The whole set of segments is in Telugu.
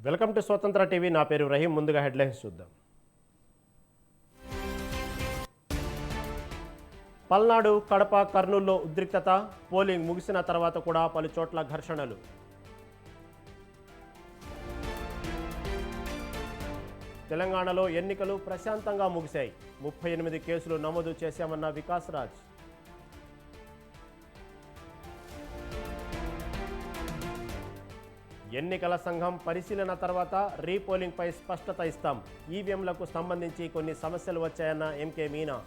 వెల్కమ్ టు స్వతంత్ర టీవీ. నా పేరు రహీం. ముందుగా హెడ్లైన్స్ చూద్దాం. పల్నాడు, కడప, కర్నూలులో ఉద్రిక్తత. పోలింగ్ ముగిసిన తర్వాత కూడా పలు చోట్ల ఘర్షణలు. తెలంగాణలో ఎన్నికలు ప్రశాంతంగా ముగిశాయి. 38 కేసులు నమోదు చేశామన్న వికాస్ రాజ్. ఎన్నికల సంఘం పరిశీలన తర్వాత రీపోలింగ్పై స్పష్టత ఇస్తాం. ఈవీఎంలకు సంబంధించి కొన్ని సమస్యలు వచ్చాయన్న ఎంకే మీనా.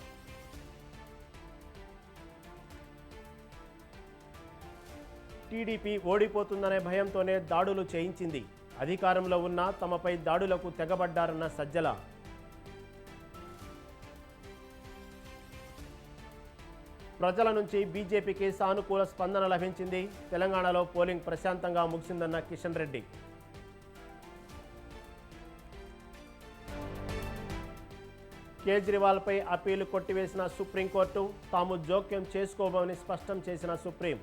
టీడీపీ ఓడిపోతుందనే భయంతోనే దాడులు చేయించింది. అధికారంలో ఉన్న తమపై దాడులకు తెగబడ్డారన్న సజ్జల. ప్రజల నుంచి బీజేపీకి సానుకూల స్పందన లభించింది. తెలంగాణలో పోలింగ్ ప్రశాంతంగా ముగిసిందన్న కిషన్ రెడ్డి. కేజ్రీవాల్పై అప్పీలు కొట్టివేసిన సుప్రీంకోర్టు. తాము జోక్యం చేసుకోబోమని స్పష్టం చేసిన సుప్రీం.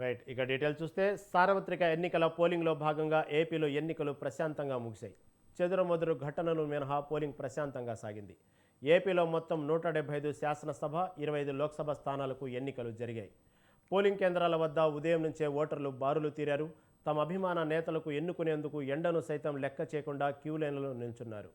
రైట్, ఇక డీటెయిల్స్ చూస్తే సార్వత్రిక ఎన్నికల పోలింగ్లో భాగంగా ఏపీలో ఎన్నికలు ప్రశాంతంగా ముగిశాయి. చెదురుమదురు ఘటనలు మినహా పోలింగ్ ప్రశాంతంగా సాగింది. ఏపీలో మొత్తం 175 శాసనసభ, 25 లోక్సభ స్థానాలకు ఎన్నికలు జరిగాయి. పోలింగ్ కేంద్రాల వద్ద ఉదయం నుంచే ఓటర్లు బారులు తీరారు. తమ అభిమాన నేతలకు ఎన్నుకునేందుకు ఎండను సైతం లెక్క చేయకుండా క్యూ లైన్లలో నిల్చున్నారు.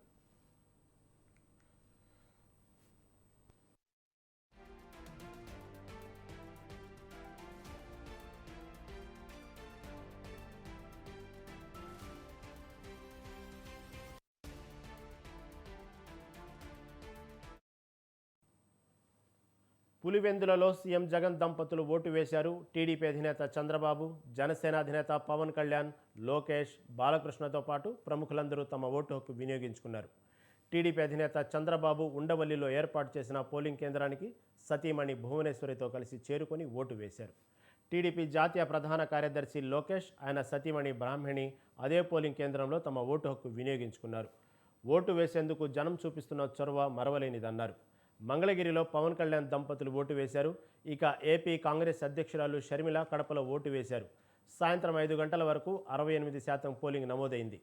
పులివెందులలో సీఎం జగన్ దంపతులు ఓటు వేశారు. టీడీపీ అధినేత చంద్రబాబు, జనసేన అధినేత పవన్ కళ్యాణ్, లోకేష్, బాలకృష్ణతో పాటు ప్రముఖులందరూ తమ ఓటు హక్కు వినియోగించుకున్నారు. టీడీపీ అధినేత చంద్రబాబు ఉండవల్లిలో ఏర్పాటు చేసిన పోలింగ్ కేంద్రానికి సతీమణి భువనేశ్వరితో కలిసి చేరుకొని ఓటు వేశారు. టీడీపీ జాతీయ ప్రధాన కార్యదర్శి లోకేష్, ఆయన సతీమణి బ్రాహ్మణి అదే పోలింగ్ కేంద్రంలో తమ ఓటు హక్కు వినియోగించుకున్నారు. ఓటు వేసేందుకు జనం చూపిస్తున్న చొరవ మరవలేనిదన్నారు. మంగళగిరిలో పవన్ కళ్యాణ్ దంపతులు ఓటు వేశారు. ఇక ఏపీ కాంగ్రెస్ అధ్యక్షురాలు షర్మిల కడపలో ఓటు వేశారు. సాయంత్రం 5 గంటల వరకు 68% పోలింగ్ నమోదైంది.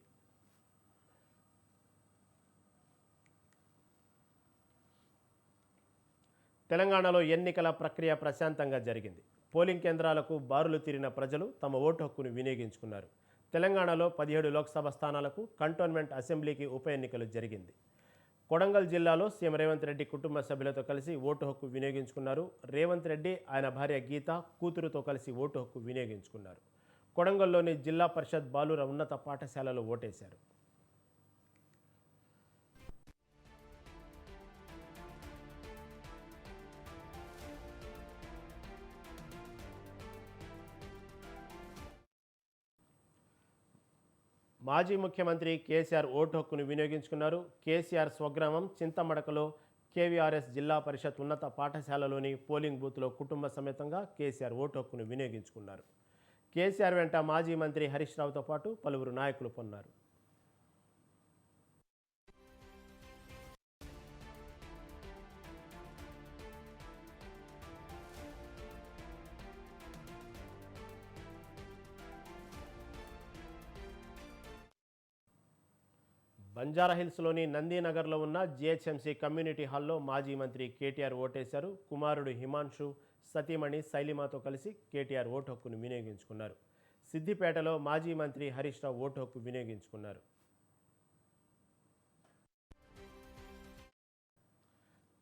తెలంగాణలో ఎన్నికల ప్రక్రియ ప్రశాంతంగా జరిగింది. పోలింగ్ కేంద్రాలకు బారులు తీరిన ప్రజలు తమ ఓటు హక్కును వినియోగించుకున్నారు. తెలంగాణలో 17 లోక్సభ స్థానాలకు, కంటోన్మెంట్ అసెంబ్లీకి ఉప ఎన్నికలు జరిగింది. కొడంగల్ జిల్లాలో సీఎం రేవంత్ రెడ్డి కుటుంబ సభ్యులతో కలిసి ఓటు హక్కు వినియోగించుకున్నారు. రేవంత్ రెడ్డి, ఆయన భార్య గీత, కూతురుతో కలిసి ఓటు హక్కు వినియోగించుకున్నారు. కొడంగల్లోని జిల్లా పరిషత్ బాలుర ఉన్నత పాఠశాలలో ఓటేశారు. మాజీ ముఖ్యమంత్రి కేసీఆర్ ఓటు హక్కును వినియోగించుకున్నారు. కేసీఆర్ స్వగ్రామం చింతమడకలో కేవీఆర్ఎస్ జిల్లా పరిషత్ ఉన్నత పాఠశాలలోని పోలింగ్ బూత్లో కుటుంబ సమేతంగా కేసీఆర్ ఓటు హక్కును వినియోగించుకున్నారు. కేసీఆర్ వెంట మాజీ మంత్రి హరీష్ రావుతో పాటు పలువురు నాయకులు పొన్నారు. బంజారాహిల్స్లోని నందీనగర్లో ఉన్న జిహెచ్ఎంసీ కమ్యూనిటీ హాల్లో మాజీ మంత్రి కేటీఆర్ ఓటేశారు. కుమారుడు హిమాన్షు, సతీమణి శైలిమాతో కలిసి కేటీఆర్ ఓటు హక్కును వినియోగించుకున్నారు. సిద్దిపేటలో మాజీ మంత్రి హరీష్ రావు ఓటు హక్కు వినియోగించుకున్నారు.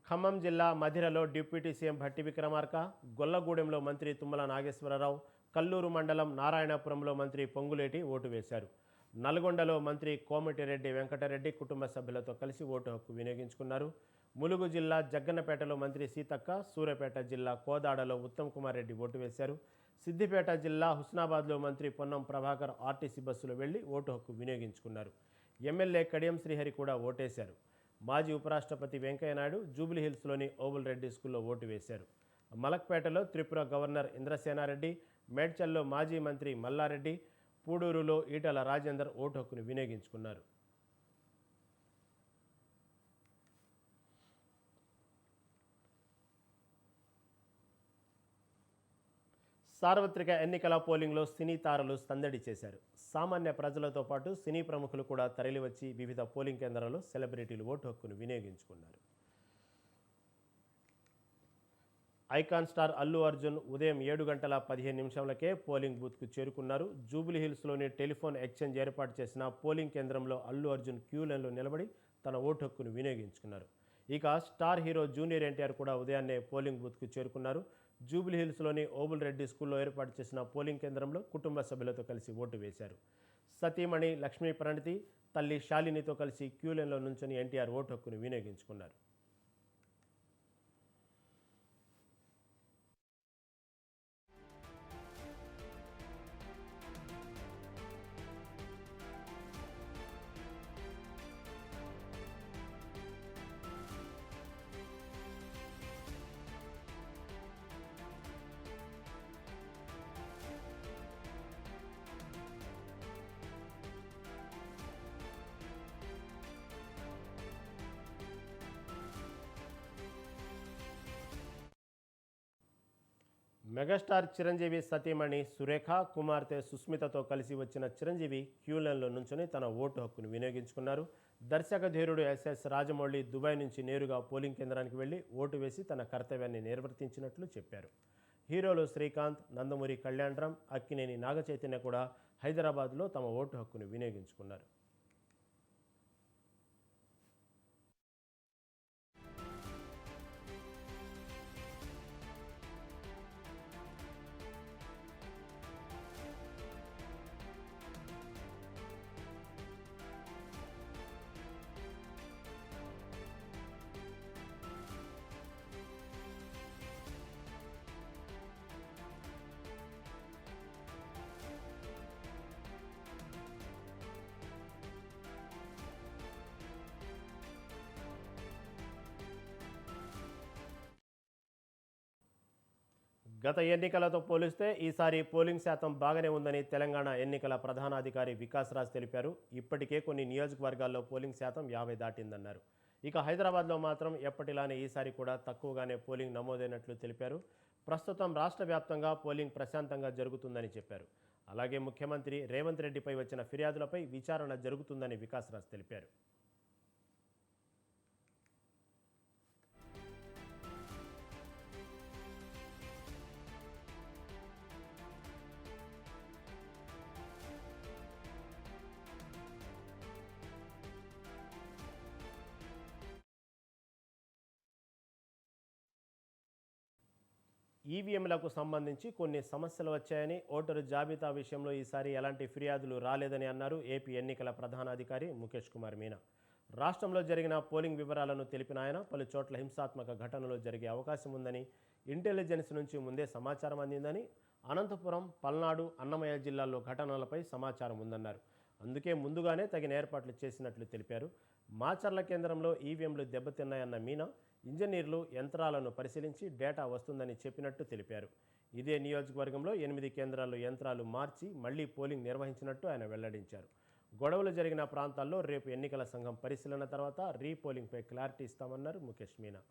ఖమ్మం జిల్లా మధిరలో డిప్యూటీ సీఎం భట్టి విక్రమార్క, గొల్లగూడెంలో మంత్రి తుమ్మల నాగేశ్వరరావు, కల్లూరు మండలం నారాయణపురంలో మంత్రి పొంగులేటి ఓటు వేశారు. నల్గొండలో మంత్రి కోమటిరెడ్డి వెంకటరెడ్డి కుటుంబ సభ్యులతో కలిసి ఓటు హక్కు వినియోగించుకున్నారు. ములుగు జిల్లా జగ్గన్నపేటలో మంత్రి సీతక్క, సూర్యాపేట జిల్లా కోదాడలో ఉత్తమ్ కుమార్ రెడ్డి ఓటు వేశారు. సిద్దిపేట జిల్లా హుస్నాబాద్లో మంత్రి పొన్నం ప్రభాకర్ ఆర్టీసీ బస్సులో వెళ్లి ఓటు హక్కు వినియోగించుకున్నారు. ఎమ్మెల్యే కడియం శ్రీహరి కూడా ఓటేశారు. మాజీ ఉపరాష్ట్రపతి వెంకయ్యనాయుడు జూబ్లీహిల్స్లోని ఓబుల్ రెడ్డి స్కూల్లో ఓటు వేశారు. మలక్పేటలో త్రిపుర గవర్నర్ ఇంద్రసేనారెడ్డి, మేడ్చల్లో మాజీ మంత్రి మల్లారెడ్డి, పూడూరులో ఈటల రాజేందర్ ఓటు హక్కును వినియోగించుకున్నారు. సార్వత్రిక ఎన్నికల పోలింగ్లో సినీ తారలు సందడి చేశారు. సామాన్య ప్రజలతో పాటు సినీ ప్రముఖులు కూడా తరలివచ్చి వివిధ పోలింగ్ కేంద్రాల్లో సెలబ్రిటీలు ఓటు హక్కును వినియోగించుకున్నారు. ఐకాన్ స్టార్ అల్లు అర్జున్ ఉదయం 7:15 పోలింగ్ బూత్కు చేరుకున్నారు. జూబ్లీహిల్స్లోని టెలిఫోన్ ఎక్స్చేంజ్ ఏర్పాటు చేసిన పోలింగ్ కేంద్రంలో అల్లు అర్జున్ క్యూ లైన్లో నిలబడి తన ఓటు హక్కును వినియోగించుకున్నారు. ఇక స్టార్ హీరో జూనియర్ ఎన్టీఆర్ కూడా ఉదయాన్నే పోలింగ్ బూత్కు చేరుకున్నారు. జూబ్లీహిల్స్లోని ఓబుల్ రెడ్డి స్కూల్లో ఏర్పాటు చేసిన పోలింగ్ కేంద్రంలో కుటుంబ సభ్యులతో కలిసి ఓటు వేశారు. సతీమణి లక్ష్మీ ప్రణతి, తల్లి శాలినితో కలిసి క్యూ లైన్లో నుంచొని ఎన్టీఆర్ ఓటు హక్కును వినియోగించుకున్నారు. మెగాస్టార్ చిరంజీవి సతీమణి సురేఖ, కుమార్తె సుస్మితతో కలిసి వచ్చిన చిరంజీవి క్యూ లైన్లో నుంచొని తన ఓటు హక్కును వినియోగించుకున్నారు. దర్శకధీరుడు ఎస్ఎస్ రాజమౌళి దుబాయ్ నుంచి నేరుగా పోలింగ్ కేంద్రానికి వెళ్లి ఓటు వేసి తన కర్తవ్యాన్ని నిర్వర్తించినట్లు చెప్పారు. హీరోలు శ్రీకాంత్, నందమూరి కళ్యాణరామ్, అక్కినేని నాగచైతన్య కూడా హైదరాబాద్లో తమ ఓటు హక్కును వినియోగించుకున్నారు. గత ఎన్నికలతో పోలిస్తే ఈసారి పోలింగ్ శాతం బాగానే ఉందని తెలంగాణ ఎన్నికల ప్రధానాధికారి వికాస్ రాజ్ తెలిపారు. ఇప్పటికే కొన్ని నియోజకవర్గాల్లో పోలింగ్ శాతం 50 దాటిందన్నారు. ఇక హైదరాబాద్లో మాత్రం ఎప్పటిలానే ఈసారి కూడా తక్కువగానే పోలింగ్ నమోదైనట్లు తెలిపారు. ప్రస్తుతం రాష్ట్ర వ్యాప్తంగా పోలింగ్ ప్రశాంతంగా జరుగుతుందని చెప్పారు. అలాగే ముఖ్యమంత్రి రేవంత్ రెడ్డిపై వచ్చిన ఫిర్యాదులపై విచారణ జరుగుతుందని వికాస్ రాజ్ తెలిపారు. ఈవీఎంలకు సంబంధించి కొన్ని సమస్యలు వచ్చాయని, ఓటరు జాబితా విషయంలో ఈసారి ఎలాంటి ఫిర్యాదులు రాలేదని అన్నారు ఏపీ ఎన్నికల ప్రధానాధికారి ముఖేష్ కుమార్ మీనా. రాష్ట్రంలో జరిగిన పోలింగ్ వివరాలను తెలిపిన ఆయన పలు చోట్ల హింసాత్మక ఘటనలు జరిగే అవకాశం ఉందని, ఇంటెలిజెన్స్ నుంచి ముందే సమాచారం అందిందని, అనంతపురం, పల్నాడు, అన్నమయ్య జిల్లాల్లో ఘటనలపై సమాచారం ఉందన్నారు. అందుకే ముందుగానే తగిన ఏర్పాట్లు చేసినట్లు తెలిపారు. మాచర్ల కేంద్రంలో ఈవీఎంలు దెబ్బతిన్నాయన్న మీనా ఇంజనీర్లు యంత్రాలను పరిశీలించి డేటా వస్తుందని చెప్పినట్టు తెలిపారు. ఇదే నియోజకవర్గంలో 8 కేంద్రాల్లో యంత్రాలు మార్చి మళ్లీ పోలింగ్ నిర్వహించినట్టు ఆయన వెల్లడించారు. గొడవలు జరిగిన ప్రాంతాల్లో రేపు ఎన్నికల సంఘం పరిశీలన తర్వాత రీపోలింగ్పై క్లారిటీ ఇస్తామన్నారు ముఖేష్ మీనా.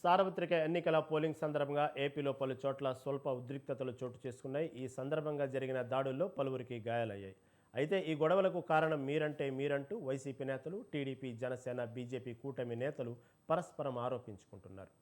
సార్వత్రిక ఎన్నికల పోలింగ్ సందర్భంగా ఏపీలో పలు చోట్ల స్వల్ప ఉద్రిక్తతలు చోటు చేసుకున్నాయి. ఈ సందర్భంగా జరిగిన దాడుల్లో పలువురికి గాయాలయ్యాయి. అయితే ఈ గొడవలకు కారణం మీరంటూ వైసీపీ నేతలు, టీడీపీ, జనసేన, బీజేపీ కూటమి నేతలు పరస్పరం ఆరోపించుకుంటున్నారు.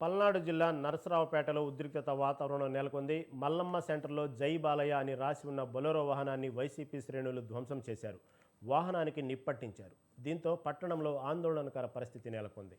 పల్నాడు జిల్లా నరసరావుపేటలో ఉద్రిక్తత వాతావరణం నెలకొంది. మల్లమ్మ సెంటర్లో జై బాలయ్య అని రాసి ఉన్న బొలెరో వాహనాన్ని వైసీపీ శ్రేణులు ధ్వంసం చేశారు. వాహనానికి నిప్పట్టించారు. దీంతో పట్టణంలో ఆందోళనకర పరిస్థితి నెలకొంది.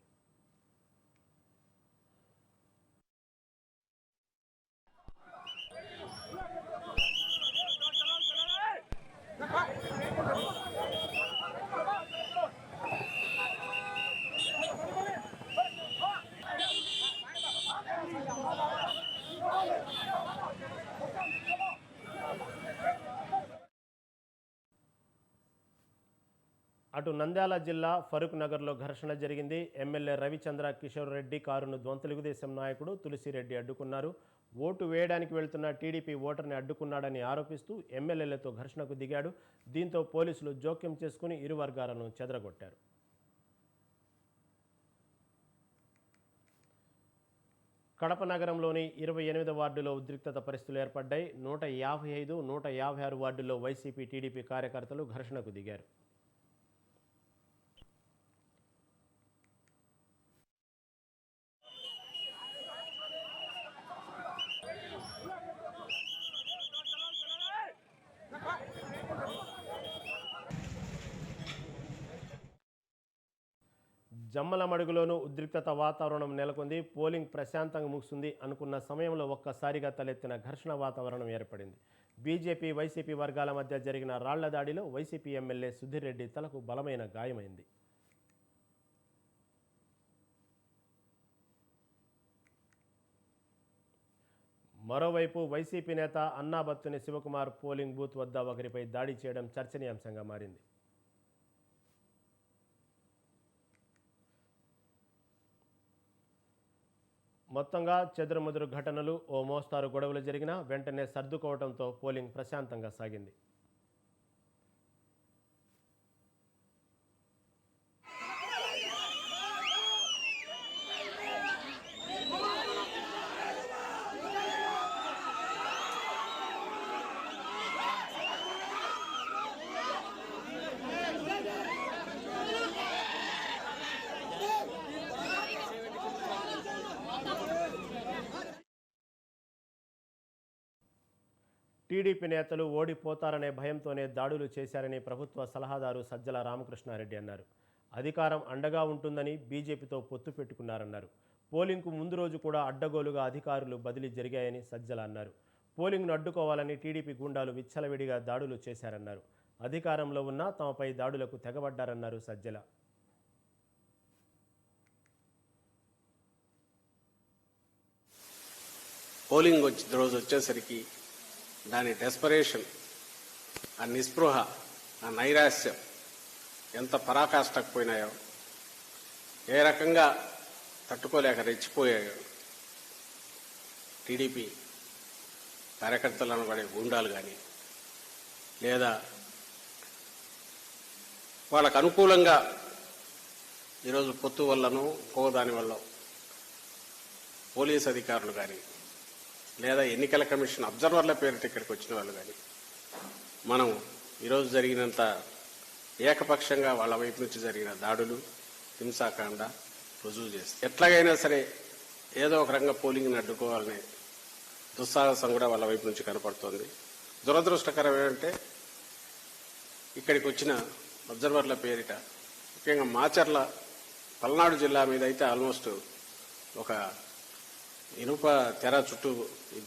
అటు నంద్యాల జిల్లా ఫరూక్ నగర్లో ఘర్షణ జరిగింది. ఎమ్మెల్యే రవిచంద్ర కిషోర్ రెడ్డి కారును తెలుగుదేశం నాయకుడు తులసిరెడ్డి అడ్డుకున్నారు. ఓటు వేయడానికి వెళ్తున్న టీడీపీ ఓటర్ని అడ్డుకున్నాడని ఆరోపిస్తూ ఎమ్మెల్యేలతో ఘర్షణకు దిగాడు. దీంతో పోలీసులు జోక్యం చేసుకుని ఇరు వర్గాలను చెదరగొట్టారు. కడప నగరంలోని 28వ వార్డులో ఉద్రిక్తత పరిస్థితులు ఏర్పడ్డాయి. 155, 156 వార్డుల్లో వైసీపీ టీడీపీ కార్యకర్తలు ఘర్షణకు దిగారు. జమ్మలమడుగులోనూ ఉద్రిక్తత వాతావరణం నెలకొంది. పోలింగ్ ప్రశాంతంగా ముగిసింది అనుకున్న సమయంలో ఒక్కసారిగా తలెత్తిన ఘర్షణ వాతావరణం ఏర్పడింది. బీజేపీ వైసీపీ వర్గాల మధ్య జరిగిన రాళ్ల దాడిలో వైసీపీ ఎమ్మెల్యే సుధీర్ రెడ్డి తలకు బలమైన గాయమైంది. మరోవైపు వైసీపీ నేత అన్నాబత్తుని శివకుమార్ పోలింగ్ బూత్ వద్ద ఒకరిపై దాడి చేయడం చర్చనీయాంశంగా మారింది. మొత్తంగా చెదురుమదురు ఘటనలు, ఓ మోస్తారు గొడవలు జరిగినా వెంటనే సర్దుకోవడంతో పోలింగ్ ప్రశాంతంగా సాగింది. టీడీపీ నేతలు ఓడిపోతారనే భయంతోనే దాడులు చేశారని ప్రభుత్వ సలహాదారు సజ్జల రామకృష్ణారెడ్డి అన్నారు. అధికారం అండగా ఉంటుందని బీజేపీతో పొత్తు పెట్టుకున్నారన్నారు. పోలింగ్కు ముందు రోజు కూడా అడ్డగోలుగా అధికారులు బదిలీ జరిగాయని సజ్జల అన్నారు. పోలింగ్ను అడ్డుకోవాలని టీడీపీ గుండాలు విచ్చలవిడిగా దాడులు చేశారన్నారు. అధికారంలో ఉన్నా తమపై దాడులకు తెగబడ్డారన్నారు సజ్జల. పోలింగ్ రోజు వచ్చేసరికి దాని డెస్పరేషన్, ఆ నిస్పృహ, ఆ నైరాశ్యం ఎంత పరాకాష్ఠకపోయినాయో, ఏ రకంగా తట్టుకోలేక రెచ్చిపోయాయో టీడీపీ కార్యకర్తలు అనబడే గూండాలు కానీ, లేదా వాళ్ళకు అనుకూలంగా ఈరోజు పొత్తు వల్లనో దాని వల్ల పోలీస్ అధికారులు కానీ, లేదా ఎన్నికల కమిషన్ అబ్జర్వర్ల పేరిట ఇక్కడికి వచ్చిన వాళ్ళు కానీ, మనం ఈరోజు జరిగినంత ఏకపక్షంగా వాళ్ళ వైపు నుంచి జరిగిన దాడులు, హింసాకాండ రుజువు చేస్తాయి. ఎట్లాగైనా సరే ఏదో ఒక రంగం పోలింగ్ని అడ్డుకోవాలనే దుస్సాహసం కూడా వాళ్ళ వైపు నుంచి కనపడుతోంది. దురదృష్టకరం ఏంటంటే ఇక్కడికి వచ్చిన అబ్జర్వర్ల పేరిట ముఖ్యంగా మాచర్ల, పల్నాడు జిల్లా మీద అయితే ఆల్మోస్ట్ ఒక ఇనుప తెర చుట్టూ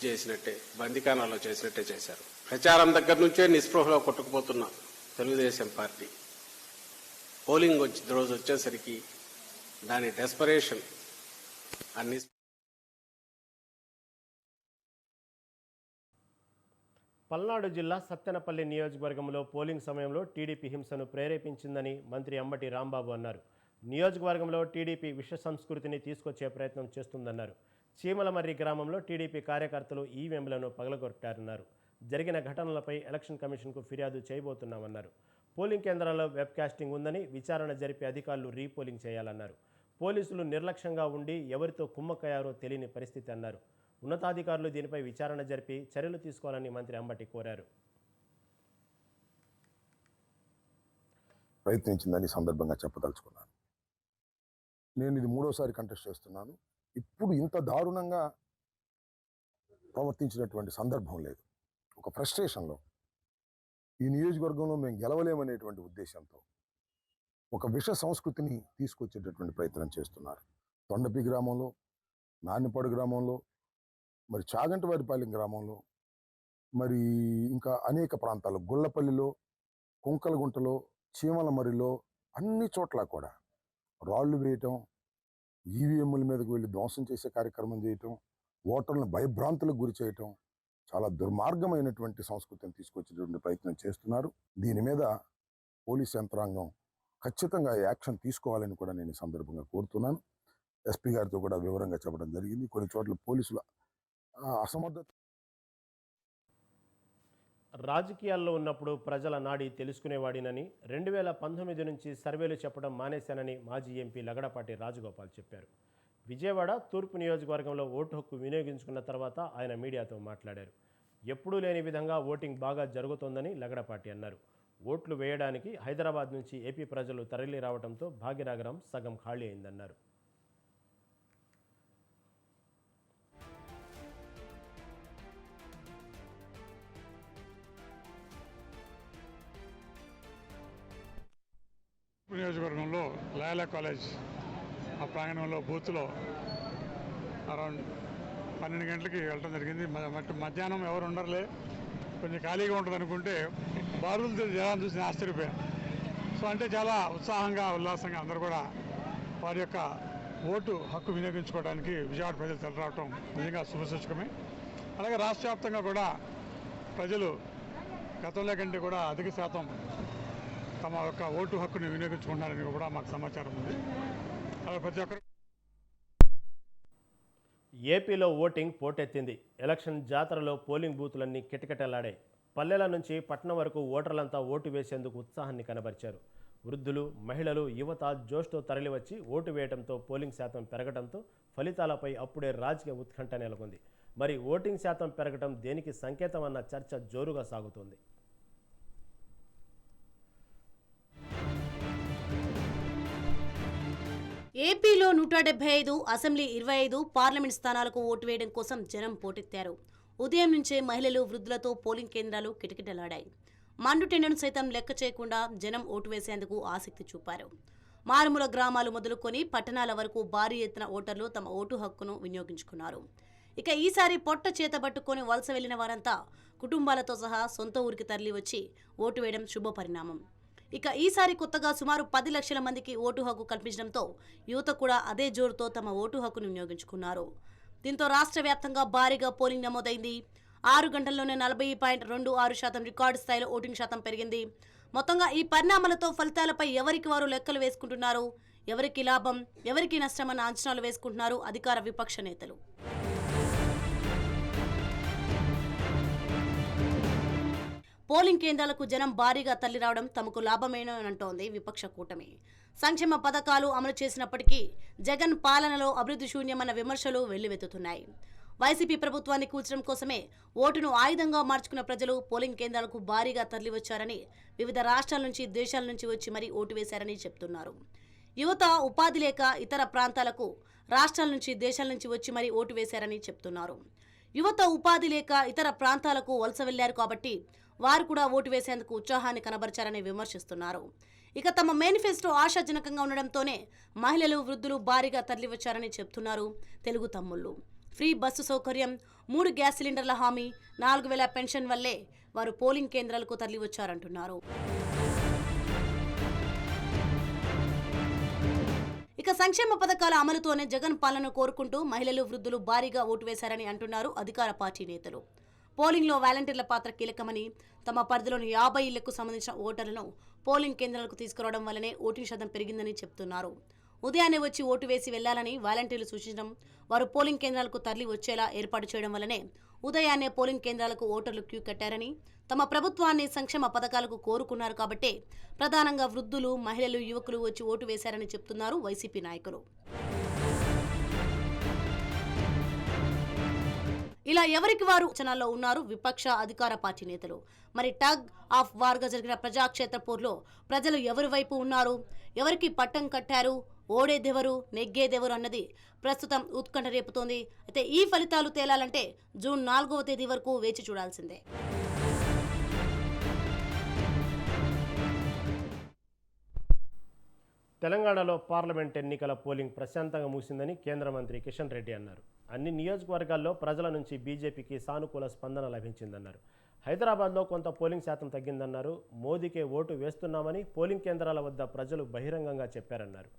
చేసినట్టే, బందికానాల్లో చేసినట్టే చేశారు. ప్రచారం దగ్గర నుంచే నిస్పృహలో కొట్టుకుపోతున్న తెలుగుదేశం పార్టీ పోలింగ్ రోజు వచ్చేసరికి దాని డెస్పరేషన్, పల్నాడు జిల్లా సత్తెనపల్లి నియోజకవర్గంలో పోలింగ్ సమయంలో టీడీపీ హింసను ప్రేరేపించిందని మంత్రి అంబటి రాంబాబు అన్నారు. నియోజకవర్గంలో టీడీపీ విష సంస్కృతిని తీసుకొచ్చే ప్రయత్నం చేస్తుందన్నారు. చీమలమర్రి గ్రామంలో టీడీపీ కార్యకర్తలు ఈవీఎంలను పగలగొట్టారన్నారు. జరిగిన ఘటనలపై ఎలక్షన్ కమిషన్కు ఫిర్యాదు చేయబోతున్నామన్నారు. పోలింగ్ కేంద్రాల్లో వెబ్కాస్టింగ్ ఉందని, విచారణ జరిపే అధికారులు రీపోలింగ్ చేయాలన్నారు. పోలీసులు నిర్లక్ష్యంగా ఉండి ఎవరితో కుమ్మక్కయ్యారో తెలియని పరిస్థితి అన్నారు. ఉన్నతాధికారులు దీనిపై విచారణ జరిపి చర్యలు తీసుకోవాలని మంత్రి అంబటి కోరారు. ప్రయత్నించిందని సందర్భంగా చెప్పదలుచుకున్నాను. నేను ఇది 3వసారి కంటెస్ట్ చేస్తున్నాను. ఇప్పుడు ఇంత దారుణంగా ప్రవర్తించినటువంటి సందర్భం లేదు. ఒక ఫ్రస్ట్రేషన్లో ఈ నియోజకవర్గంలో మేము గెలవలేమనేటువంటి ఉద్దేశంతో ఒక విష సంస్కృతిని తీసుకొచ్చేటటువంటి ప్రయత్నం చేస్తున్నారు. తొండపి గ్రామంలో, నానిపాడు గ్రామంలో, మరి చాగంటివారిపాలెం గ్రామంలో, మరి ఇంకా అనేక ప్రాంతాల్లో, గుళ్ళపల్లిలో, కుంకలగుంటలో, చీమలమరిలో అన్ని చోట్ల కూడా రాళ్లు వేయటం, ఈవీఎంల మీదకు వెళ్ళి ధ్వంసం చేసే కార్యక్రమం చేయటం, ఓటర్లను భయభ్రాంతులకు గురి చేయటం చాలా దుర్మార్గమైనటువంటి సంస్కృతిని తీసుకొచ్చేటువంటి ప్రయత్నం చేస్తున్నారు. దీని మీద పోలీస్ యంత్రాంగం ఖచ్చితంగా యాక్షన్ తీసుకోవాలని కూడా నేను ఈ సందర్భంగా కోరుతున్నాను. ఎస్పీ గారితో కూడా వివరంగా చెప్పడం జరిగింది. కొన్ని చోట్ల పోలీసుల అసమర్థత. రాజకీయాల్లో ఉన్నప్పుడు ప్రజల నాడి తెలుసుకునేవాడినని 2019 నుంచి సర్వేలు చెప్పడం మానేశానని మాజీ ఎంపీ లగడపాటి రాజగోపాల్ చెప్పారు. విజయవాడ తూర్పు నియోజకవర్గంలో ఓటు హక్కు వినియోగించుకున్న తర్వాత ఆయన మీడియాతో మాట్లాడారు. ఎప్పుడూ లేని విధంగా ఓటింగ్ బాగా జరుగుతోందని లగడపాటి అన్నారు. ఓట్లు వేయడానికి హైదరాబాద్ నుంచి ఏపీ ప్రజలు తరలి రావడంతో భాగ్యనగరం సగం ఖాళీ అయిందన్నారు. నియోజకవర్గంలో లయలా కాలేజ్ ఆ ప్రాంగణంలో బూత్లో అరౌండ్ 12 గంటలకి వెళ్ళడం జరిగింది. మధ్యాహ్నం ఎవరు ఉండరులే, కొంచెం ఖాళీగా ఉంటుంది అనుకుంటే బారులతో జనాలు చూసి ఆశ్చర్యపోయాను. సో అంటే చాలా ఉత్సాహంగా ఉల్లాసంగా అందరూ కూడా వారి యొక్క ఓటు హక్కు వినియోగించుకోవడానికి విజయవాడ ప్రజలు తరలిరావటం నిజంగా శుభసూచకమే. అలాగే రాష్ట్ర వ్యాప్తంగా కూడా ప్రజలు గతంలో కంటే కూడా అధిక శాతం తమ యొక్క ఓటు హక్కుని వినియోగించుకుంటారని కూడా మాకు సమాచారం ఉంది. అలాగే ప్రతి ఒక్కరు ఏపీలో ఓటింగ్ పోటెత్తింది. ఎలక్షన్ జాతరలో పోలింగ్ బూతులన్నీ కిటకిటలాడాయి. పల్లెల నుంచి పట్టణం వరకు ఓటర్లంతా ఓటు వేసేందుకు ఉత్సాహాన్ని కనబరిచారు. వృద్ధులు, మహిళలు, యువత జోష్తో తరలివచ్చి ఓటు వేయడంతో పోలింగ్ శాతం పెరగడంతో ఫలితాలపై అప్పుడే రాజకీయ ఉత్కంఠ నెలకొంది. మరి ఓటింగ్ శాతం పెరగడం దేనికి సంకేతం అన్న చర్చ జోరుగా సాగుతోంది. ఏపీలో 175, అసెంబ్లీ 25, పార్లమెంట్ స్థానాలకు ఓటు వేయడం కోసం జనం పోటెత్తారు. ఉదయం నుంచే మహిళలు, వృద్ధులతో పోలింగ్ కేంద్రాలు కిటకిటలాడాయి. మండుటెండను సైతం లెక్క చేయకుండా జనం ఓటు వేసేందుకు ఆసక్తి చూపారు. మారుమూల గ్రామాలు మొదలుకొని పట్టణాల వరకు భారీ ఎత్తున ఓటర్లు తమ ఓటు హక్కును వినియోగించుకున్నారు. ఇక ఈసారి పొట్ట చేతబట్టుకొని వలస వెళ్లిన వారంతా కుటుంబాలతో సహా సొంత ఊరికి తరలి వచ్చి ఓటు వేయడం శుభ పరిణామం. ఇక ఈసారి కొత్తగా సుమారు 10 లక్షల మందికి ఓటు హక్కు కల్పించడంతో యువత కూడా అదే జోరుతో తమ ఓటు హక్కును వినియోగించుకున్నారు. దీంతో రాష్ట్ర వ్యాప్తంగా భారీగా పోలింగ్ నమోదైంది. 6 గంటల్లోనే 40.26% రికార్డు స్థాయిలో ఓటింగ్ శాతం పెరిగింది. మొత్తంగా ఈ పరిణామాలతో ఫలితాలపై ఎవరికి వారు లెక్కలు వేసుకుంటున్నారు. ఎవరికి లాభం, ఎవరికి నష్టమన్న అంచనాలు వేసుకుంటున్నారు అధికార విపక్ష నేతలు. పోలింగ్ కేంద్రాలకు జనం భారీగా తరలిరావడం తమకు లాభమేనంటోంది విపక్ష కూటమి. సంక్షేమ పథకాలు అమలు చేసినప్పటికీ జగన్ పాలనలో అభివృద్ధి శూన్యమన్న విమర్శలు వెల్లువెత్తుతున్నాయి. వైసీపీ ప్రభుత్వాన్ని కూల్చడం కోసమే ఓటును ఆయుధంగా మార్చుకున్న ప్రజలు పోలింగ్ కేంద్రాలకు భారీగా తరలివచ్చారని, వివిధ రాష్ట్రాల నుంచి, దేశాల నుంచి వచ్చి మరీ ఓటు వేశారని చెప్తున్నారు. యువత ఉపాధి లేక ఇతర ప్రాంతాలకు, రాష్ట్రాల నుంచి, దేశాల నుంచి వచ్చి మరీ ఓటు వేశారని చెప్తున్నారు. యువత ఉపాధి లేక ఇతర ప్రాంతాలకు వలస వెళ్లారు కాబట్టి వారు కూడా ఓటు వేసేందుకు ఉత్సాహాన్ని కనబరిచారని విమర్శిస్తున్నారు. ఇక తమ మేనిఫెస్టో ఆశాజనకంగా ఉండడంతోనే మహిళలు, వృద్ధులు భారీగా తరలివచ్చారని చెప్తున్నారు తెలుగు తమ్ముళ్ళు. ఫ్రీ బస్సు సౌకర్యం, 3 గ్యాస్ సిలిండర్ల హామీ, 4000 పెన్షన్ వల్లే వారు పోలింగ్ కేంద్రాలకు తరలివచ్చారంటున్నారు. ఇక సంక్షేమ పథకాల అమలుతోనే జగన్ పాలన కోరుకుంటూ మహిళలు, వృద్ధులు భారీగా ఓటు వేశారని అంటున్నారు అధికార పార్టీ నేతలు. పోలింగ్లో వాలంటీర్ల పాత్ర కీలకమని, తమ పరిధిలోని 50 ఇళ్లకు సంబంధించిన ఓటర్లను పోలింగ్ కేంద్రాలకు తీసుకురావడం వల్లనే ఓటింగ్ శాతం పెరిగిందని చెప్తున్నారు. ఉదయాన్నే వచ్చి ఓటు వేసి వెళ్లాలని వాలంటీర్లు సూచించడం, వారు పోలింగ్ కేంద్రాలకు తరలి వచ్చేలా ఏర్పాటు చేయడం వల్లనే ఉదయాన్నే పోలింగ్ కేంద్రాలకు ఓటర్లు క్యూ కట్టారని, తమ ప్రభుత్వాన్ని సంక్షేమ పథకాలకు కోరుకున్నారు కాబట్టే ప్రధానంగా వృద్ధులు, మహిళలు, యువకులు వచ్చి ఓటు వేశారని చెప్తున్నారు వైసీపీ నాయకులు. ఇలా ఎవరికి వారు చనాల్లో ఉన్నారు విపక్ష, అధికార పార్టీ నేతలు. మరి టగ్ ఆఫ్ వార్గా జరిగిన ప్రజాక్షేత్ర పోర్లో ప్రజలు ఎవరి వైపు ఉన్నారు, ఎవరికి పట్టం కట్టారు, ఓడేదెవరు, నెగ్గేదెవరు అన్నది ప్రస్తుతం ఉత్కంఠ రేపుతోంది. అయితే ఈ ఫలితాలు తేలాలంటే జూన్ 4వ తేదీ వరకు వేచి చూడాల్సిందే. తెలంగాణలో పార్లమెంట్ ఎన్నికల పోలింగ్ ప్రశాంతంగా ముగిసిందని కేంద్ర మంత్రి కిషన్ రెడ్డి అన్నారు. అన్ని నియోజకవర్గాల్లో ప్రజల నుంచి బీజేపీకి సానుకూల స్పందన లభించిందన్నారు. హైదరాబాద్లో కొంత పోలింగ్ శాతం తగ్గిందన్నారు. మోదీకే ఓటు వేస్తున్నామని పోలింగ్ కేంద్రాల వద్ద ప్రజలు బహిరంగంగా చెప్పారన్నారు.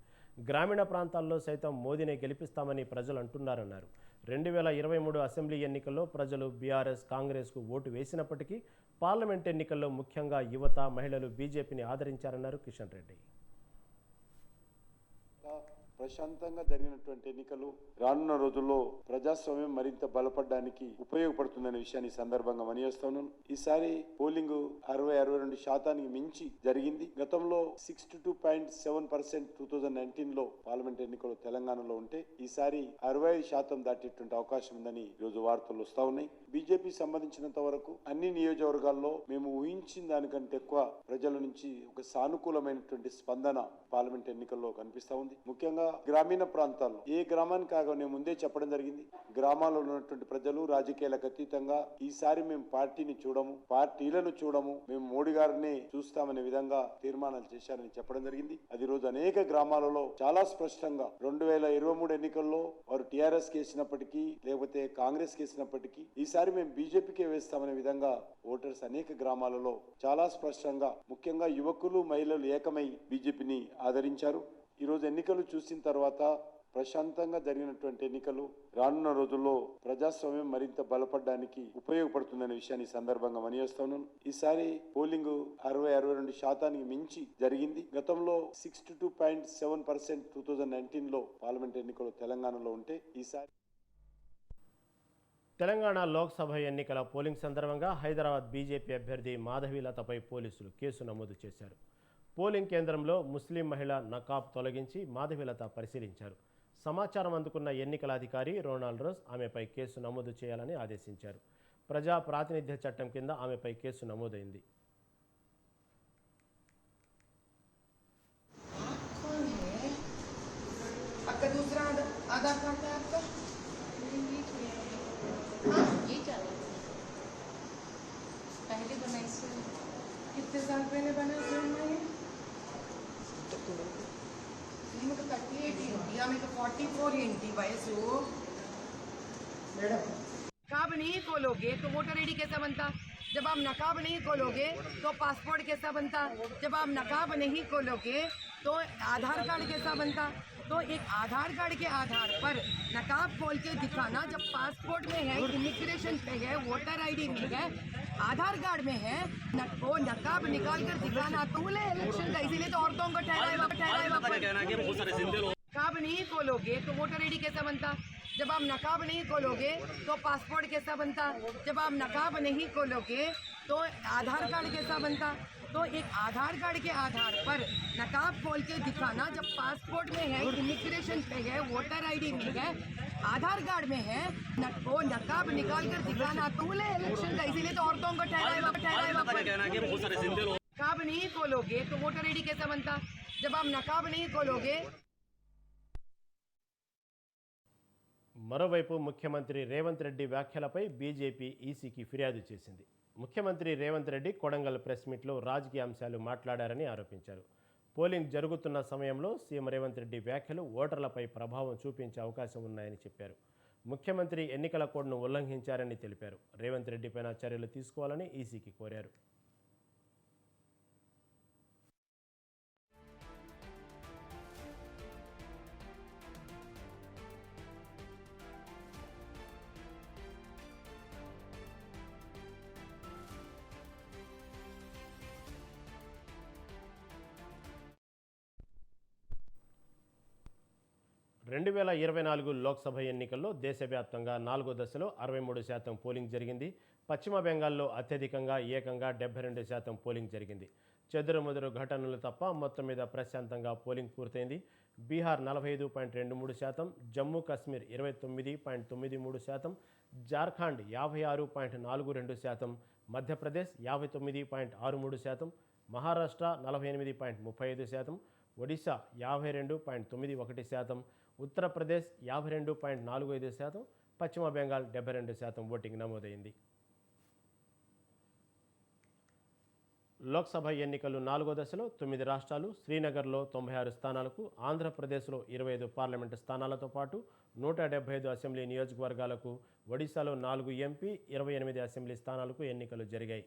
గ్రామీణ ప్రాంతాల్లో సైతం మోదీనే గెలిపిస్తామని ప్రజలు అంటున్నారన్నారు. 2023 అసెంబ్లీ ఎన్నికల్లో ప్రజలు బీఆర్ఎస్, కాంగ్రెస్కు ఓటు వేసినప్పటికీ పార్లమెంట్ ఎన్నికల్లో ముఖ్యంగా యువత, మహిళలు బీజేపీని ఆదరించారన్నారు కిషన్ రెడ్డి. ప్రశాంతంగా జరిగినటువంటి ఎన్నికలు రానున్న రోజుల్లో ప్రజాస్వామ్యం మరింత బలపడడానికి ఉపయోగపడుతుందనే విషయాన్ని ఈ సందర్భంగా మనయేస్తున్నాను. ఈసారి పోలింగ్ 60-62% మించి జరిగింది. గతంలో 62.7% 2019లో పార్లమెంట్ ఎన్నికలు తెలంగాణలో ఉంటే ఈసారి 65% దాటేటువంటి అవకాశం ఉందని ఈరోజు వార్తలు వస్తా ఉన్నాయి. బీజేపీ సంబంధించినంత వరకు అన్ని నియోజకవర్గాల్లో మేము ఊహించిన దానికంటే ఎక్కువ ప్రజల నుంచి ఒక సానుకూలమైనటువంటి స్పందన పార్లమెంట్ ఎన్నికల్లో కనిపిస్తా ఉంది. ముఖ్యంగా గ్రామీణ ప్రాంతాల్లో ఏ గ్రామానికి కాగా నేను ముందే చెప్పడం జరిగింది. గ్రామాల్లో ఉన్నటువంటి ప్రజలు రాజకీయాలకు అతీతంగా ఈసారి మేము పార్టీని చూడము, పార్టీలను చూడము, మేము మోడీ గారిని చూస్తామనే విధంగా తీర్మానాలు చేశారని చెప్పడం జరిగింది. అది రోజు అనేక గ్రామాలలో చాలా స్పష్టంగా 2023 ఎన్నికల్లో వారు టీఆర్ఎస్ కి వేసినప్పటికీ లేకపోతే కాంగ్రెస్ కి వేసినప్పటికీ ఈసారి మేము బీజేపీకే వేస్తామనే విధంగా ఓటర్స్ అనేక గ్రామాలలో చాలా స్పష్టంగా ముఖ్యంగా యువకులు మహిళలు ఏకమై బీజేపీని ఆదరించారు. ఈరోజు ఎన్నికలు చూసిన తర్వాత ప్రశాంతంగా జరిగినటువంటి ఎన్నికలు రానున్న రోజుల్లో ప్రజాస్వామ్యం మరింత బలపడడానికి ఉపయోగపడుతుందనే విషయాన్ని ఈ సందర్భంగా మనయేస్తున్నాను. ఈసారి పోలింగ్ 60-62% మించి జరిగింది. గతంలో 62.7% 2019లో పార్లమెంట్ ఎన్నికలు తెలంగాణలో ఉంటే ఈసారి తెలంగాణ లోక్సభ ఎన్నికల పోలింగ్ సందర్భంగా హైదరాబాద్ బీజేపీ అభ్యర్థి మాధవీలతపై పోలీసులు కేసు నమోదు చేశారు. పోలింగ్ కేంద్రంలో ముస్లిం మహిళ నకాబ్ తొలగించి మాధవీలత పరిశీలించారు. సమాచారం అందుకున్న ఎన్నికల అధికారి రోనాల్డ్ రోజ్ ఆమెపై కేసు నమోదు చేయాలని ఆదేశించారు. ప్రజా ప్రాతినిధ్య చట్టం కింద ఆమెపై కేసు నమోదైంది. कितने साल पहले बना तो 38 ही होती है, मैं तो 44 ही इंटी वयस हो मैडम। नकाब नहीं खोलोगे तो वोटर आईडी कैसा बनता? जब आप नकाब नहीं खोलोगे तो पासपोर्ट कैसा बनता? जब आप नकाब नहीं खोलोगे तो आधार कार्ड कैसा बनता? तो एक आधार कार्ड के आधार पर नकाब खोल के दिखाना, जब पासपोर्ट में है, इमिग्रेशन पे है, वोटर आईडी में है, आधार कार्ड में है, वो नकाब निकाल कर दिखाना तो बोले इलेक्शन का। इसीलिए तो औरतों को ठहराया नकाब नहीं खोलोगे तो वोटर आईडी कैसा बनता? जब आप नकाब नहीं खोलोगे तो पासपोर्ट कैसा बनता? जब आप नकाब नहीं खोलोगे तो आधार कार्ड कैसा बनता? तो एक आधार कार्ड के आधार पर नकाब खोल के दिखाना, जब पासपोर्ट में है, इमिग्रेशन पे है, वोटर आईडी में है, आधार कार्ड में है, वो नकाब निकाल कर दिखाना तो बोले इलेक्शन का। इसीलिए तो औरतों को ठहराया नकाब नहीं खोलोगे तो वोटर आईडी कैसा बनता? जब आप नकाब नहीं खोलोगे। మరోవైపు ముఖ్యమంత్రి రేవంత్ రెడ్డి వ్యాఖ్యలపై బీజేపీ ఈసీకి ఫిర్యాదు చేసింది. ముఖ్యమంత్రి రేవంత్ రెడ్డి కొడంగల్ ప్రెస్ మీట్లో రాజకీయ అంశాలు మాట్లాడారని ఆరోపించారు. పోలింగ్ జరుగుతున్న సమయంలో సీఎం రేవంత్ రెడ్డి వ్యాఖ్యలు ఓటర్లపై ప్రభావం చూపించే అవకాశం ఉన్నాయని చెప్పారు. ముఖ్యమంత్రి ఎన్నికల కోడ్ను ఉల్లంఘించారని తెలిపారు. రేవంత్ రెడ్డిపైన చర్యలు తీసుకోవాలని ఈసీకి కోరారు. రెండు 2024 లోక్సభ ఎన్నికల్లో దేశవ్యాప్తంగా 4వ దశలో 63% పోలింగ్ జరిగింది. పశ్చిమ బెంగాల్లో అత్యధికంగా ఏకంగా 72% పోలింగ్ జరిగింది. చెదురుమదురు ఘటనలు తప్ప మొత్తం మీద ప్రశాంతంగా పోలింగ్ పూర్తయింది. బీహార్ 45.23%, జమ్మూ కాశ్మీర్ 29.93%, జార్ఖండ్ 56.42%, మధ్యప్రదేశ్ 59.63%, మహారాష్ట్ర 48.35%, ఒడిశా 52.91%, ఉత్తరప్రదేశ్ 52.45%, పశ్చిమ బెంగాల్ 72% ఓటింగ్ నమోదైంది. లోక్సభ ఎన్నికలు 4వ దశలో 9 రాష్ట్రాలు, శ్రీనగర్లో 96 స్థానాలకు, ఆంధ్రప్రదేశ్లో 25 పార్లమెంటు స్థానాలతో పాటు 175 అసెంబ్లీ నియోజకవర్గాలకు, ఒడిశాలో 4 ఎంపీ, 28 అసెంబ్లీ స్థానాలకు ఎన్నికలు జరిగాయి.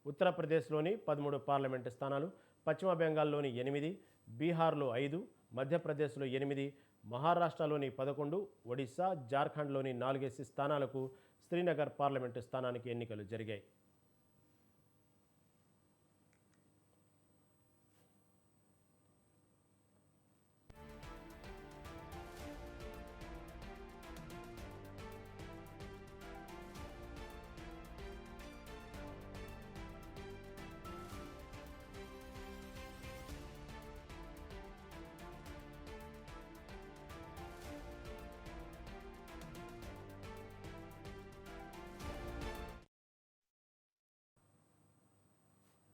ఉత్తరప్రదేశ్లోని 13 పార్లమెంటు స్థానాలు, పశ్చిమ బెంగాల్లోని 8, బీహార్లో 5, మధ్యప్రదేశ్లో 8, మహారాష్ట్రలోని 11, ఒడిశా, జార్ఖండ్లోని 4 స్థానాలకు, శ్రీనగర్ పార్లమెంటు స్థానానికి ఎన్నికలు జరిగాయి.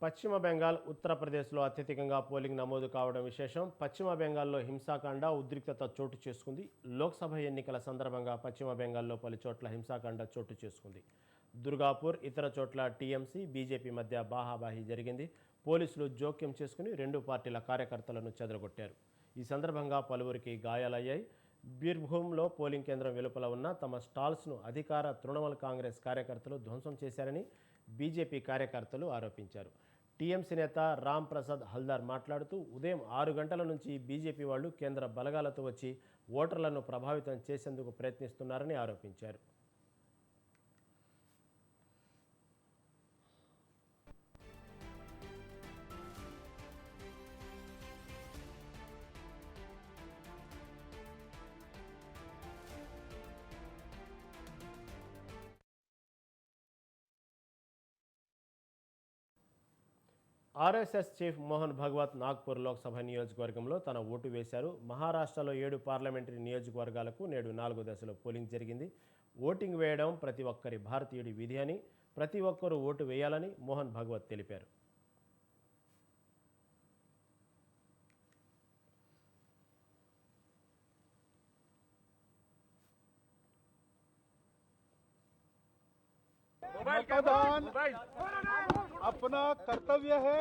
పశ్చిమ బెంగాల్, ఉత్తరప్రదేశ్లో అత్యధికంగా పోలింగ్ నమోదు కావడం విశేషం. పశ్చిమ బెంగాల్లో హింసాకాండ, ఉద్రిక్తత చోటు చేసుకుంది. లోక్సభ ఎన్నికల సందర్భంగా పశ్చిమ బెంగాల్లో పలు చోట్ల హింసాకాండ చోటు చేసుకుంది. దుర్గాపూర్, ఇతర చోట్ల టీఎంసీ, బీజేపీ మధ్య బాహాబాహీ జరిగింది. పోలీసులు జోక్యం చేసుకుని రెండు పార్టీల కార్యకర్తలను చెదరగొట్టారు. ఈ సందర్భంగా పలువురికి గాయాలయ్యాయి. బీర్భూమ్లో పోలింగ్ కేంద్రం వెలుపల ఉన్న తమ స్టాల్స్ను అధికార తృణమూల్ కాంగ్రెస్ కార్యకర్తలు ధ్వంసం చేశారని బీజేపీ కార్యకర్తలు ఆరోపించారు. టీఎంసీ నేత రామ్ ప్రసాద్ హల్దార్ మాట్లాడుతూ ఉదయం 6 గంటల నుంచి బీజేపీ వాళ్ళు కేంద్ర బలగాలతో వచ్చి ఓటర్లను ప్రభావితం చేసేందుకు ప్రయత్నిస్తున్నారని ఆరోపించారు. ఆర్ఎస్ఎస్ చీఫ్ మోహన్ భగవత్ నాగ్పూర్ లోక్సభ నియోజకవర్గంలో తన ఓటు వేశారు. మహారాష్ట్రలో 7 పార్లమెంటరీ నియోజకవర్గాలకు నేడు 4 దశలో పోలింగ్ జరిగింది. ఓటింగ్ వేయడం ప్రతి ఒక్కరి భారతీయుడి విధి అని, ప్రతి ఒక్కరూ ఓటు వేయాలని మోహన్ భగవత్ తెలిపారు. मतदान अपना कर्तव्य है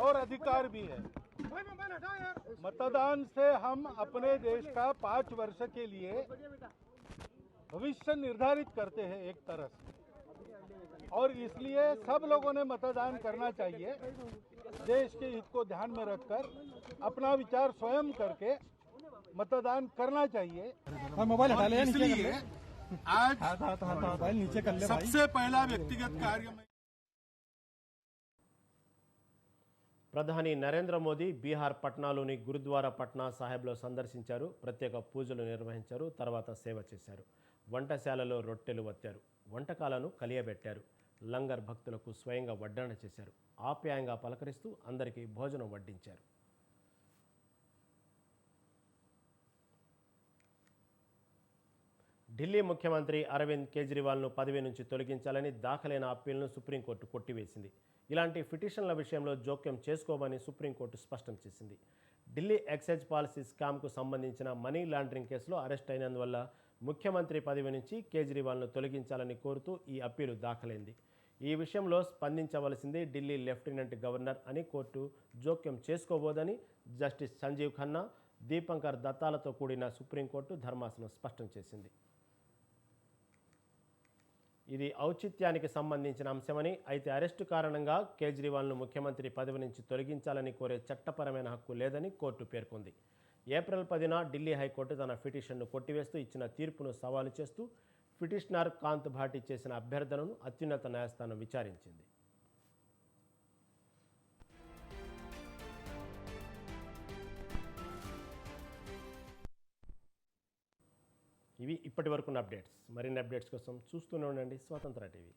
और अधिकार भी है। मतदान से हम अपने देश का 5 वर्ष के लिए भविष्य निर्धारित करते हैं एक तरह से, और इसलिए सब लोगों ने मतदान करना चाहिए। देश के हित को ध्यान में रखकर अपना विचार स्वयं करके मतदान करना चाहिए। मोबाइल हटा ले, इसलिए आज नीचे कर ले। सबसे पहला व्यक्तिगत कार्य में ప్రధాని నరేంద్ర మోదీ బీహార్ పట్నాలోని గురుద్వారా పట్నా సాహెబ్లో సందర్శించారు. ప్రత్యేక పూజలు నిర్వహించారు. తర్వాత సేవ చేశారు. వంటశాలలో రొట్టెలు వత్తారు. వంటకాలను కలియబెట్టారు. లంగర్ భక్తులకు స్వయంగా వడ్డన చేశారు. ఆప్యాయంగా పలకరిస్తూ అందరికీ భోజనం వడ్డించారు. ఢిల్లీ ముఖ్యమంత్రి అరవింద్ కేజ్రీవాల్ను పదవి నుంచి తొలగించాలని దాఖలైన అప్పీల్ను సుప్రీంకోర్టు కొట్టివేసింది. ఇలాంటి పిటిషన్ల విషయంలో జోక్యం చేసుకోమని సుప్రీంకోర్టు స్పష్టం చేసింది. ఢిల్లీ ఎక్సైజ్ పాలసీ స్కామ్కు సంబంధించిన మనీ లాండరింగ్ కేసులో అరెస్ట్ అయినందువల్ల ముఖ్యమంత్రి పదవి నుంచి కేజ్రీవాల్ను తొలగించాలని కోరుతూ ఈ అప్పీలు దాఖలైంది. ఈ విషయంలో స్పందించవలసింది ఢిల్లీ లెఫ్టినెంట్ గవర్నర్ అని కోర్టు జోక్యం చేసుకోబోదని జస్టిస్ సంజీవ్ ఖన్నా, దీపంకర్ దత్తాలతో కూడిన సుప్రీంకోర్టు ధర్మాసనం స్పష్టం చేసింది. ఇది ఔచిత్యానికి సంబంధించిన అంశమని, అయితే అరెస్టు కారణంగా కేజ్రీవాల్ను ముఖ్యమంత్రి పదవి నుంచి తొలగించాలని కోరే చట్టపరమైన హక్కు లేదని కోర్టు పేర్కొంది. ఏప్రిల్ 10న ఢిల్లీ హైకోర్టు తన పిటిషన్ను కొట్టివేస్తూ ఇచ్చిన తీర్పును సవాలు చేస్తూ పిటిషనర్ కాంత్ భాటి చేసిన అభ్యర్థనను అత్యున్నత న్యాయస్థానం విచారించింది. ఇవి ఇప్పటి వరకున్న అప్డేట్స్. మరిన్ని అప్డేట్స్ కోసం చూస్తూనే ఉండండి స్వతంత్ర టీవీ.